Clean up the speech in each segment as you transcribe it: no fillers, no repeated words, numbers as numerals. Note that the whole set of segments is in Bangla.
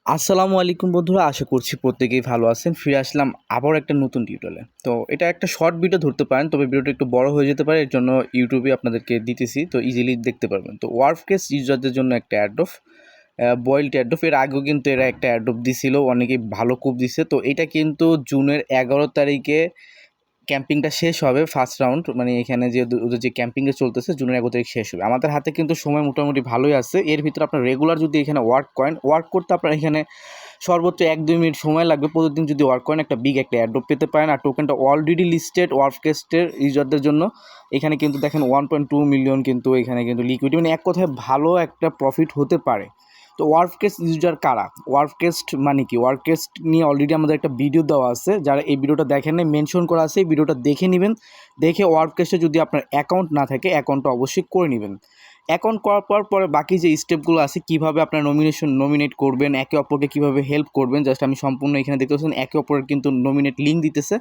আসসালামু আলাইকুম বন্ধুরা, আশা করছি প্রত্যেকেই ভালো আছেন। ফিরে আসলাম আবার একটা নতুন টিউটোরিয়ালে। তো এটা একটা শর্ট ভিডিও ধরতে পারেন, তবে ভিডিওটা একটু বড় হয়ে যেতে পারে। এর জন্য ইউটিউবে আপনাদেরকে দিতেছি, তো ইজিলি দেখতে পারবেন। তো ওয়ার্ককেস ইউজারদের জন্য একটা অ্যাডোব, বয়েলড অ্যাডোব। এর আগেও কিন্তু এরা একটা অ্যাডোব দিছিল, অনেকেই ভালো খুব দিছে। তো এটা কিন্তু জুনের 11 তারিখে ক্যাম্পিংটা শেষ হবে, ফার্স্ট রাউন্ড। মানে এখানে যে ওদের যে ক্যাম্পিংয়ে চলতেছে জুনের 11 তারিখ শেষ হবে। আমাদের হাতে কিন্তু সময় মোটামুটি ভালোই আছে। এর ভিতরে আপনার রেগুলার যদি এখানে ওয়ার্ক করতে আপনার এখানে সর্বোচ্চ 1-2 মিনিট সময় লাগবে। প্রতিদিন যদি ওয়ার্ক করেন একটা বিগ একটা অ্যাড্রপ পেতে পারেন। আর টোকেনটা অলরেডি লিস্টেড ওয়ার্ককেস্টের ইউজারদের জন্য। এখানে কিন্তু দেখেন 1.2 মিলিয়ন কিন্তু এখানে কিন্তু লিকুইডিটি, মানে এক কথায় ভালো একটা প্রফিট হতে পারে। তো ওয়ার্ককেস্ট ইউজার কারা? ওয়ার্ককেস্ট মানে কি? ওয়ার্ককেস্ট নিয়ে অলরেডি আমাদের একটা ভিডিও দেওয়া আছে, যারা এই ভিডিওটা দেখেন নাই মেনশন করা আছে, এই ভিডিওটা দেখে নেবেন। দেখে ওয়ার্ককেস্টে যদি আপনার অ্যাকাউন্ট না থাকে অ্যাকাউন্টটা অবশ্যই করে নেবেন। অ্যাকাউন্ট করার পরে বাকি যে স্টেপগুলো আছে, কীভাবে আপনার নমিনেট করবেন, একে অপরকে কীভাবে হেল্প করবেন, জাস্ট আমি সম্পূর্ণ এখানে দেখতে পাচ্ছেন একে অপরের কিন্তু নমিনেট লিঙ্ক দিতেছে।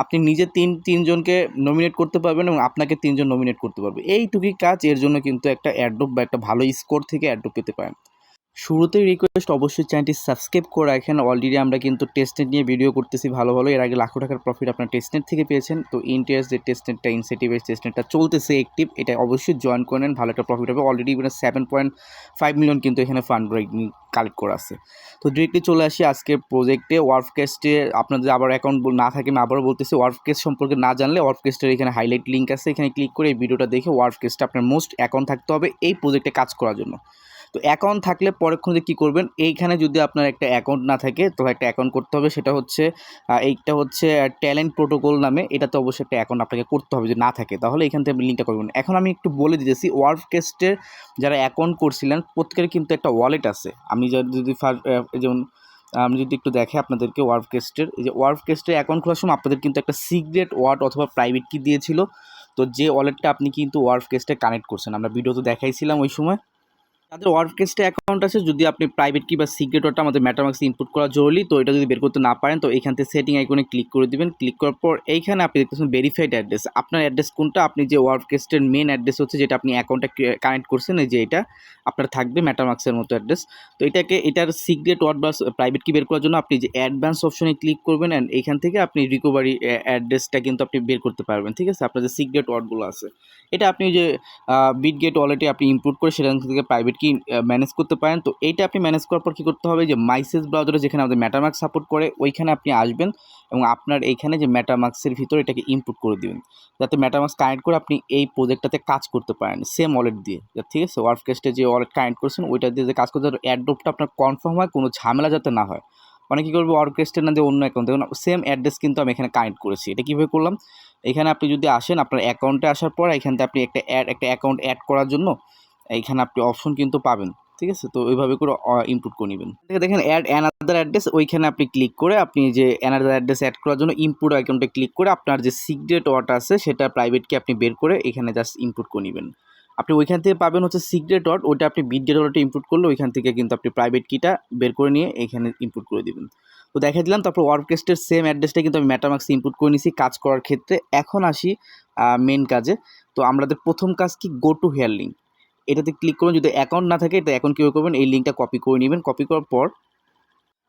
আপনি নিজে তিনজনকে নমিনেট করতে পারবেন এবং আপনাকে 3 জন নমিনেট করতে পারবে। এইটুকুই কাজ। এর জন্য কিন্তু একটা অ্যাড্রপ বা একটা ভালো স্কোর থেকে অ্যাড্রপ পেতে পারেন। শুরুতেই রিকোয়েস্ট, অবশ্যই চ্যানেলটি সাবস্ক্রাইব করে রাখেন। অলরেডি আমরা কিন্তু টেস্টনেট নিয়ে ভিডিও করতেছি ভালো ভালো। এর আগে লাখো টাকার প্রফিট আপনার টেস্টনেট থেকে পেয়েছেন। তো ইন্টারেস্ট যে টেস্টনেটটা, ইনসেটিভের টেস্টনেটটা চলতেছে অ্যাক্টিভ, এটা অবশ্যই জয়েন করে নেন, ভালো একটা প্রফিট হবে। অলরেডি 7.5 মিলিয়ন কিন্তু এখানে ফান্ড কালেক্ট করা আছে। তো ডিরেক্টলি চলে আসি আজকের প্রজেক্টে। ওয়ার্ককেস্টে আপনাদের আবার অ্যাকাউন্ট না থাকে, আমি আবারও বলতেছি, ওয়ার্ককেস্ট সম্পর্কে না জানলে ওয়ার্ককেস্টের এখানে হাইলাইট লিঙ্ক আছে, এখানে ক্লিক করে এই ভিডিওটা দেখে ওয়ার্ককেস্টে আপনার মোস্ট অ্যাকাউন্ট থাকতে হবে এই প্রজেক্টে কাজ করার জন্য। তো অ্যাকাউন্ট থাকলে পরক্ষণে কী করবেন, এইখানে যদি আপনার একটা অ্যাকাউন্ট না থাকে তো একটা অ্যাকাউন্ট করতে হবে। সেটা হচ্ছে এইটা হচ্ছে ট্যালেন্ট প্রোটোকল নামে। এটাতে অবশ্যই একটা অ্যাকাউন্ট আপনাকে করতে হবে, যদি না থাকে তাহলে এখান থেকে লিঙ্কটা করবেন। এখন আমি একটু বলে দিতেছি, ওয়ার্ককেস্টের যারা অ্যাকাউন্ট করছিলেন প্রত্যেকের কিন্তু একটা ওয়ালেট আছে। আমি যদি যেমন আমি যদি একটু দেখে আপনাদেরকে ওয়ার্ককেস্টের, এই যে ওয়ার্ককেস্টের অ্যাকাউন্ট খোলার সময় আপনাদের কিন্তু একটা সিক্রেট ওয়ার্ড অথবা প্রাইভেট কি দিয়েছিল। তো যে ওয়ালেটটা আপনি কিন্তু ওয়ার্ককেস্টে কানেক্ট করছেন, আমরা ভিডিওতে দেখাইছিলাম ওই সময়। তাদের ওয়ার্ককেস্টে অ্যাকাউন্ট আছে, যদি আপনি প্রাইভেট কি বা সিক্রেট ওয়ার্ডটা আমাদের মেটামাক্সে ইনপুট করা জরুরি। তো এটা যদি বের করতে না পারেন তো এখান থেকে সেটিং আইকনে ক্লিক করে দিবেন। ক্লিক করার পর এইখানে আপনি দেখতেছেন ভেরিফাইড অ্যাড্রেস। আপনার অ্যাড্রেস কোনটা? আপনি যে ওয়ার্ককেস্টের মেন অ্যাড্রেস হচ্ছে যেটা আপনি অ্যাকাউন্টটা কানেক্ট করছেন, এই যে এটা আপনার থাকবে মেটামাক্সের মতো অ্যাড্রেস। তো এটার সিক্রেট ওয়ার্ড বা প্রাইভেট কি বের করার জন্য আপনি যে অ্যাডভান্স অপশনে ক্লিক করবেন, অ্যান্ড এইখান থেকে আপনি রিকভারি অ্যাড্রেসটা কিন্তু আপনি বের করতে পারবেন। ঠিক আছে, আপনার যে সিক্রেট ওয়ার্ডগুলো আছে এটা আপনি যে বিটগেট ওয়ালেটে আপনি ইনপুট করে সেখান থেকে প্রাইভেট কি ম্যানেজ করতে পারেন। তো এইটা আপনি ম্যানেজ করার পর কী করতে হবে, যে মাইসেজ ব্রাউজারে যেখানে আমাদের মেটামাক্স সাপোর্ট করে ওইখানে আপনি আসবেন এবং আপনার এইখানে যে মেটামাক্সের ভিতর এটাকে ইনপুট করে দিবেন, যাতে মেটামাক্স কানেক্ট করে আপনি এই প্রজেক্টটাতে কাজ করতে পারেন সেম ওয়ালেট দিয়ে। ঠিক আছে, ওয়ার্ককেস্টে যে ওয়ালেট কানেক্ট করছেন ওইটা দিয়ে যে কাজ করতে অ্যাড্রপটা আপনার কনফার্ম হয়, কোনো ঝামেলা যাতে না হয়। মানে কী করবো, ওয়ার্ককেস্টের না দিয়ে অন্য অ্যাকাউন্ট, দেখুন সেম অ্যাড্রেস কিন্তু আমি এখানে কানেক্ট করেছি। এটা কীভাবে করলাম, এখানে আপনি যদি আসেন আপনার অ্যাকাউন্টে আসার পর এখান থেকে আপনি একটা অ্যাকাউন্ট অ্যাড করার জন্য এইখানে আপনি অপশন কিন্তু পাবেন। ঠিক আছে, তো ওইভাবে করে ইনপুট করে নেবেন। দেখেন অ্যাড অ্যানাদার অ্যাড্রেস, ওইখানে আপনি ক্লিক করে আপনি যে অ্যানাদার অ্যাড্রেস অ্যাড করার জন্য ইনপুট অ্যাকাউন্টে ক্লিক করে আপনার যে সিক্রেট ওয়ার্ড আছে সেটা প্রাইভেটকে আপনি বের করে এখানে জাস্ট ইনপুট করে নেবেন। আপনি ওইখান থেকে পাবেন হচ্ছে সিক্রেট ওয়ার্ড, ওইটা আপনি বিটগেট ওয়ালেটে ইনপুট করলে ওইখান থেকে কিন্তু আপনি প্রাইভেট কিটা বের করে নিয়ে এখানে ইনপুট করে দিবেন। তো দেখা দিলাম, তারপর ওয়ার্ককেস্টের সেম অ্যাড্রেসটা কিন্তু আমি মেটামাক্সে ইনপুট করে নিয়েছি কাজ করার ক্ষেত্রে। এখন আসি মেন কাজে। তো আমাদের প্রথম কাজ কি, গো টু হেয়ার লিঙ্ক, এটাতে ক্লিক করুন। যদি অ্যাকাউন্ট না থাকে এটা এখন কীভাবে করবেন, এই লিঙ্কটা কপি করে নেবেন। কপি করার পর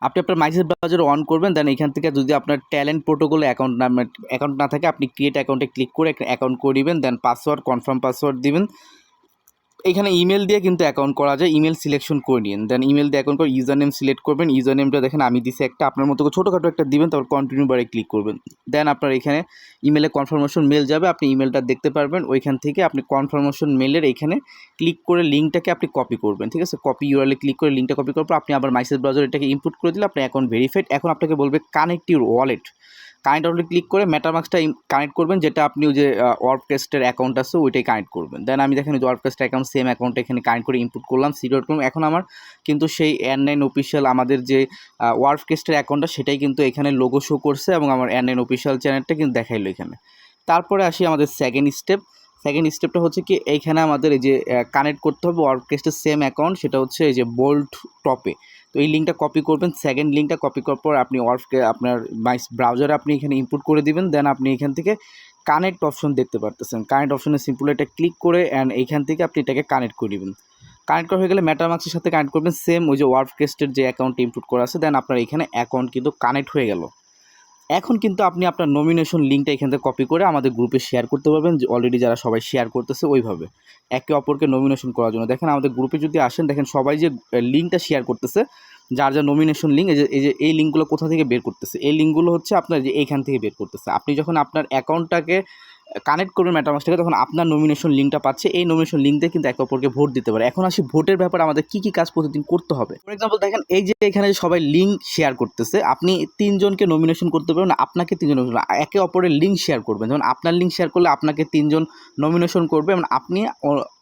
আপনি আপনার মাইসেজ ব্রাউজার অন করবেন, দেন এখান থেকে যদি আপনার ট্যালেন্ট প্রোটোকলে অ্যাকাউন্ট না থাকে আপনি ক্রিয়েট অ্যাকাউন্টে ক্লিক করে অ্যাকাউন্ট করে নেবেন। দেন পাসওয়ার্ড, কনফার্ম পাসওয়ার্ড দিবেন। এখানে ইমেল দিয়ে কিন্তু অ্যাকাউন্ট করা যায়, ইমেল সিলেকশন করে নিন। দেন ইমেল দিয়ে অ্যাকাউন্ট করে ইউজার নেম সিলেক্ট করবেন। ইউজার নেমটা দেখেন আমি দিছি একটা, আপনার মতো ছোটোখাটো একটা দিবেন, তারপর কন্টিনিউ বারে ক্লিক করবেন। দেন আপনার এখানে ইমেলে কনফার্মেশন মেল যাবে, আপনি ইমেলটা দেখতে পারবেন। ওইখান থেকে আপনি কনফার্মেশন মেলের এখানে ক্লিক করে লিঙ্কটাকে আপনি কপি করবেন। ঠিক আছে, কপি ইউআরএলে ক্লিক করে লিঙ্কটা কপি করার পর আপনি আবার মাইসেজ ব্রাউজার এটাকে ইনপুট করে দিলে আপনার অ্যাকাউন্ট ভেরিফাইড। এখন আপনাকে বলবে কানেক্ট ইউর ওয়ালেট। কানেক্ট ওয়ালেটে ক্লিক করে মেটামাক্সটা কানেক্ট করবেন, যেটা আপনি ওই যে ওয়ার্ককেস্টের অ্যাকাউন্ট আছে ওইটাই কানেক্ট করবেন। দেন আমি দেখেন ওয়ার্ককেস্টের অ্যাকাউন্ট সেম অ্যাকাউন্ট এখানে কানেক্ট করে ইনপুট করলাম, সিকিউর করলাম। এখন আমার কিন্তু সেই N9 অফিসিয়াল আমাদের যে ওয়ার্ককেস্টের অ্যাকাউন্টটা সেটাই কিন্তু এখানে লোগো শো করছে এবং আমার N9 অফিসিয়াল চ্যানেলটা কিন্তু দেখাইলো এখানে। তারপরে আসি আমাদের সেকেন্ড স্টেপটা হচ্ছে কি, এইখানে আমাদের এই যে কানেক্ট করতে হবে ওয়ার্ককেস্টের সেম অ্যাকাউন্ট, সেটা হচ্ছে এই যে বোল্ড টপে। তো এই লিঙ্কটা কপি করবেন। সেকেন্ড লিঙ্কটা কপি করার পর আপনি আপনার মাইস ব্রাউজারে আপনি এখানে ইনপুট করে দিবেন। দেন আপনি এখান থেকে কানেক্ট অপশন দেখতে পারতেছেন, কানেক্ট অপশনে সিম্পল এটা ক্লিক করে অ্যান্ড এইখান থেকে আপনি এটাকে কানেক্ট করে দিবেন। কানেক্ট করা হয়ে গেলে মেটামাস্কের সাথে কানেক্ট করবেন, সেম ওই যে ওয়ার্কস্টের যে অ্যাকাউন্টটা ইনপুট করা আছে, দেন আপনার এখানে অ্যাকাউন্ট কিন্তু কানেক্ট হয়ে গেল। এখন কিন্তু আপনি আপনার নমিনেশন লিঙ্কটা এখান থেকে কপি করে আমাদের গ্রুপে শেয়ার করতে পারবেন, যে অলরেডি যারা সবাই শেয়ার করতেছে ওইভাবে একে অপরকে নমিনেশন করার জন্য। দেখেন আমাদের গ্রুপে যদি আসেন, দেখেন সবাই যে লিঙ্কটা শেয়ার করতেছে, যার যা নমিনেশন লিঙ্ক, এই লিঙ্কগুলো কোথা থেকে বের করতেছে, এই লিঙ্কগুলো হচ্ছে আপনার যে এইখান থেকে বের করতেছে। আপনি যখন আপনার অ্যাকাউন্টটাকে কানেক্ট করবেন মেটামাস্কটাকে, তখন আপনার নমিনেশন লিঙ্কটা পাচ্ছে, এই নমিনেশন লিঙ্ক দিয়ে কিন্তু একে অপরকে ভোট দিতে পারে। এখন আসি ভোটের ব্যাপারে আমাদের কী কী কাজ প্রতিদিন করতে হবে। ফর এক্সাম্পল দেখেন এই যে এখানে সবাই লিঙ্ক শেয়ার করতেছে, আপনি 3 জনকে নমিনেশন করতে পারবেন, আপনাকে 3 জন একে অপরের লিঙ্ক শেয়ার করবেন। যেমন আপনার লিঙ্ক শেয়ার করলে আপনাকে 3 জন নমিনেশন করবে এবং আপনি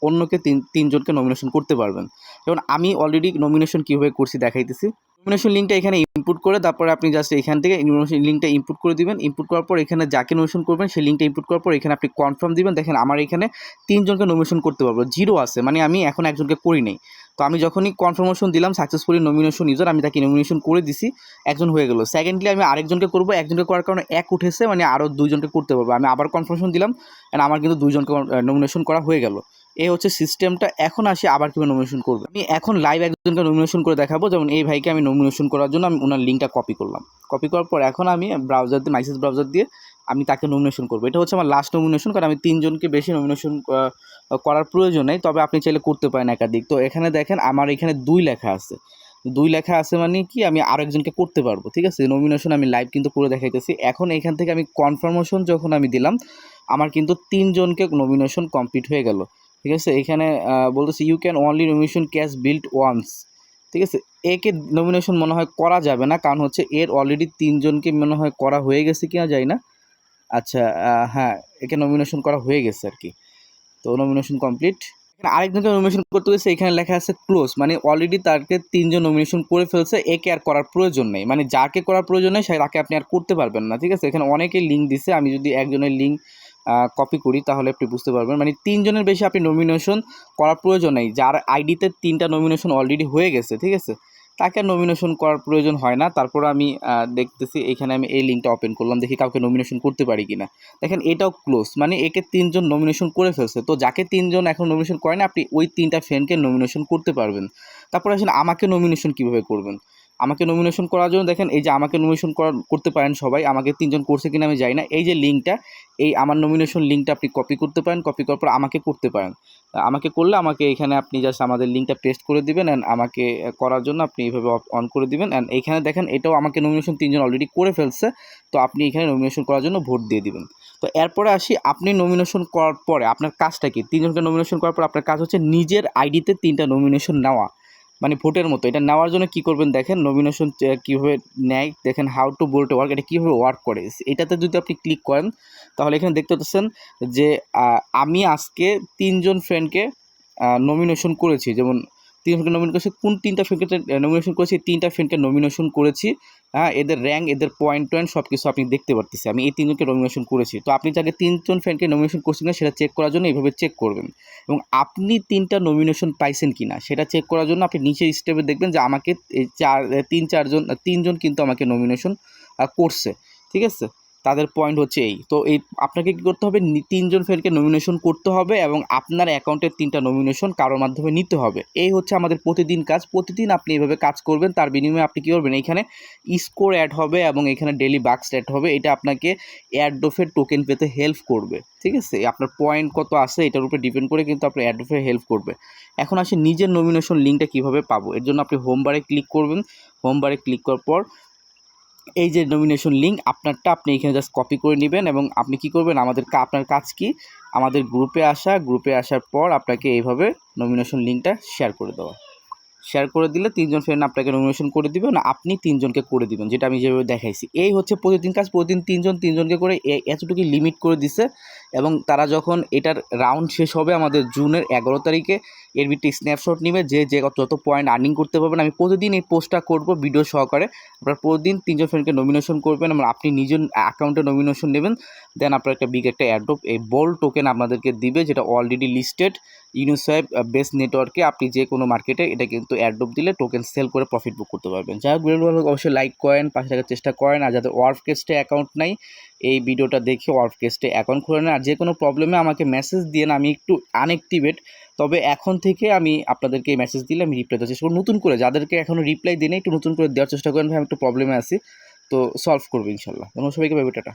অন্যকে 3 জনকে নমিনেশন করতে পারবেন। যেমন আমি অলরেডি নমিনেশন কীভাবে করছি দেখাইতেছি। নমিনেশন লিঙ্কটা এখানে ইনপুট করে তারপরে আপনি জাস্ট এখান থেকে নমিনেশন লিঙ্কটা ইনপুট করে দিবেন। ইনপুট করার পর এখানে যাকে নমিনেশন করবেন সেই লিঙ্কটা ইনপুট করার পর এখানে আপনি কনফার্ম দিবেন। দেখেন আমার এখানে 3 জনকে নমিনেশন করতে পারবো, 0 আছে, মানে আমি এখন একজনকে করি নাই। তো আমি যখনই কনফার্মেশন দিলাম সাকসেসফুলি নমিনেশন ইউজার, আমি তাকে নমিনেশন করে দিছি, একজন হয়ে গেল। সেকেন্ডলি আমি আরেকজনকে করবো, একজনকে করার কারণে 1 উঠেছে, মানে আরও 2 জনকে করতে পারবো। আমি আবার কনফার্মেশন দিলাম অ্যান্ড আমার কিন্তু 2 জনকে নমিনেশন করা হয়ে গেল। এই হচ্ছে সিস্টেমটা। এখন আসি আবার কীভাবে নমিনেশন করবে। আমি এখন লাইভ একজনকে নমিনেশন করে দেখাবো। যেমন এই ভাইকে আমি নমিনেশন করার জন্য আমি ওনার লিঙ্কটা কপি করলাম। কপি করার পর এখন আমি ব্রাউজার দিয়ে মাইসেস ব্রাউজার দিয়ে আমি তাকে নমিনেশন করবো। এটা হচ্ছে আমার লাস্ট নমিনেশন, কারণ আমি 3 জনকে বেশি নমিনেশন করার প্রয়োজন নেই, তবে আপনি চাইলে করতে পারেন একাধিক। তো এখানে দেখেন আমার এখানে 2 লেখা আছে, 2 লেখা আছে মানে কি আমি আরেকজনকে করতে পারবো। ঠিক আছে, নমিনেশন আমি লাইভ কিন্তু করে দেখাইতেছি। এখন এখান থেকে আমি কনফার্মেশন যখন আমি দিলাম, আমার কিন্তু 3 জনকে নমিনেশন কমপ্লিট হয়ে গেল। ঠিক আছে, এখানে বলতেছে you can only nomination cash build once. ঠিক আছে, একে নমিনেশন মনে হয় করা যাবে না, কারণ হচ্ছে এর অলরেডি 3 জনকে মনে হয় করা হয়ে গেছে কিনা যায় না। আচ্ছা, হ্যাঁ, একে নমিনেশন করা হয়ে গেছে আর কি। তো নমিনেশন কমপ্লিট। এখানে আরেকজনকে নমিনেশন করতে গেছে, এখানে লেখা আছে ক্লোজ, মানে অলরেডি তাকে 3 জন নমিনেশন করে ফেলছে, একে আর করার প্রয়োজন নেই। মানে যাকে করার প্রয়োজন নেই তাকে আপনি আর করতে পারবেন না। ঠিক আছে, এখানে অনেকেই লিঙ্ক দিছে, আমি যদি একজনের লিঙ্ক কপি করি তাহলে আপনি বুঝতে পারবেন। মানে 3 জনের বেশি আপনি নমিনেশন করার প্রয়োজন নেই। যার আইডিতে 3টা নমিনেশন অলরেডি হয়ে গেছে, ঠিক আছে, তাকে নমিনেশন করার প্রয়োজন হয় না। তারপর আমি দেখতেছি এখানে আমি এই লিঙ্কটা ওপেন করলাম, দেখি কাউকে নমিনেশন করতে পারি কিনা। দেখেন এটাও ক্লোজ, মানে একে 3 জন নমিনেশন করে ফেলছে। তো যাকে 3 জন এখন নমিনেশন করেন, আপনি ওই 3টা ফ্রেন্ডকে নমিনেশন করতে পারবেন। তারপর আসলে আমাকে নমিনেশন কীভাবে করবেন। আমাকে নমিনেশন করার জন্য দেখেন এই যে আমাকে নমিনেশন করতে পারেন সবাই। আমাকে 3 জন করছে কিনা আমি জানি না। এই যে লিঙ্কটা, এই আমার নমিনেশন লিঙ্কটা আপনি কপি করতে পারেন, কপি করার পর আমাকে করতে পারেন। আমাকে করলে আমাকে এখানে আপনি জাস্ট আমাদের লিঙ্কটা পেস্ট করে দিবেন অ্যান্ড আমাকে করার জন্য আপনি এইভাবে অন করে দিবেন। অ্যান্ড এইখানে দেখেন এটাও আমাকে নমিনেশন 3 জন অলরেডি করে ফেলছে, তো আপনি এখানে নমিনেশন করার জন্য ভোট দিয়ে দিবেন। তো এরপরে আসি, আপনি নমিনেশন করার পরে আপনার কাজটা কি। 3 জনকে নমিনেশন করার পর আপনার কাজ হচ্ছে নিজের আইডিতে 3টা নমিনেশন নেওয়া, মানে ভোটের মতো। এটা নেওয়ার জন্য কী করবেন দেখেন, নমিনেশন কীভাবে নেয় দেখেন, হাউ টু ভোট ওয়ার্ক, এটা কীভাবে ওয়ার্ক করে। এটাতে যদি আপনি ক্লিক করেন তাহলে এখানে দেখতে পাচ্ছেন যে আমি আজকে 3 জন ফ্রেন্ডকে নমিনেশন করেছি। যেমন 3 জনকে নমিনেশন করেছি, কোন 3টা ফ্রেন্ডকে নমিনেশন করেছি, 3টা ফ্রেন্ডকে নমিনেশন করেছি। হ্যাঁ, এদের র্যাঙ্ক, এদের পয়েন্ট সব কিছু আপনি দেখতে পারতেছি। আমি এই 3 জনকে নমিনেশন করেছি। তো আপনি যাকে 3 জন ফ্রেন্ডকে নমিনেশন করছেন না সেটা চেক করার জন্য এইভাবে চেক করবেন, এবং আপনি 3টা নমিনেশন পাইছেন কিনা সেটা চেক করার জন্য আপনি নিচের স্টেপে দেখবেন যে আমাকে 3 জন কিন্তু আমাকে নমিনেশন করছে। ঠিক আছে, তাদের পয়েন্ট হচ্ছে এই। তো এই আপনাকে কী করতে হবে, 3 জন ফ্রেন্ডকে নমিনেশন করতে হবে এবং আপনার অ্যাকাউন্টের 3টা নমিনেশন কারোর মাধ্যমে নিতে হবে। এই হচ্ছে আমাদের প্রতিদিন কাজ। প্রতিদিন আপনি এইভাবে কাজ করবেন, তার বিনিময়ে আপনি কী করবেন, এখানে স্কোর অ্যাড হবে এবং এখানে ডেইলি বাক্স অ্যাড হবে। এটা আপনাকে এয়ারড্রপের টোকেন পেতে হেল্প করবে। ঠিক আছে, আপনার পয়েন্ট কত আছে এটার উপরে ডিপেন্ড করে কিন্তু আপনার এয়ারড্রপে হেল্প করবে। এখন আসি নিজের নমিনেশন লিঙ্কটা কীভাবে পাবো। এর জন্য আপনি হোম বারে ক্লিক করবেন। হোম বারে ক্লিক করার পর এই যে নমিনেশন লিঙ্ক আপনারটা আপনি এখানে জাস্ট কপি করে নেবেন এবং আপনি কি করবেন, আপনার কাজ কি, আমাদের গ্রুপে আসার পর আপনাকে এইভাবে নমিনেশন লিঙ্কটা শেয়ার করে দেওয়া। শেয়ার করে দিলে 3 জন ফ্রেন্ড আপনাকে নমিনেশন করে দিবে, না আপনি 3 জনকে করে দিবেন, যেটা আমি যেভাবে দেখাইছি। এই হচ্ছে প্রতিদিন কাজ। প্রতিদিন 3 জনকে করে এতটুকু লিমিট করে দিছে, এবং তারা যখন এটার রাউন্ড শেষ হবে আমাদের জুনের 11 তারিখে, এর ভিত্তি স্ন্যাপশট নিবে যে যত পয়েন্ট আর্নিং করতে পারবেন। আমি প্রতিদিন এই পোস্টটা করব ভিডিও সহকারে। আপনারা প্রতিদিন 3 জন ফ্রেন্ডকে নমিনেশন করবেন এবং আপনি নিজের অ্যাকাউন্টে নমিনেশন নেবেন। দেন আপনার একটা বিগ একটা এয়ারড্রপ এই বোল্ড টোকেন আপনাদেরকে দিবে, যেটা অলরেডি লিস্টেড ইউনিসোয়াপ বেস নেটওয়ার্কে। আপনি যে কোনো মার্কেটে এটা কিন্তু এয়ারড্রপ দিলে টোকেন সেল করে প্রফিট বুক করতে পারবেন। যাই হোক, ভিডিওগুলো অবশ্যই লাইক করেন, পাশে থাকার চেষ্টা করেন। আর যাদের ওয়ার্কস্টে অ্যাকাউন্ট নাই এই ভিডিওটা দেখে ওয়ার্কস্পেসে অ্যাকাউন্ট খুলে নেন। আর যে কোনো প্রবলেমে আমাকে মেসেজ দিয়ে, আমি একটু আনঅ্যাক্টিভেট, তবে এখন থেকে আমি আপনাদেরকে এই মেসেজ দিলে আমি রিপ্লাই দেওয়ার চেষ্টা করব। নতুন করে যাদেরকে এখনও রিপ্লাই দিই নাই, একটু নতুন করে দেওয়ার চেষ্টা করেন ভাই, আমি একটু প্রবলেমে আছি, তো সলভ করবো ইনশাল্লাহ। ধন্যবাদ সবাইকে, ভাই, টাটা।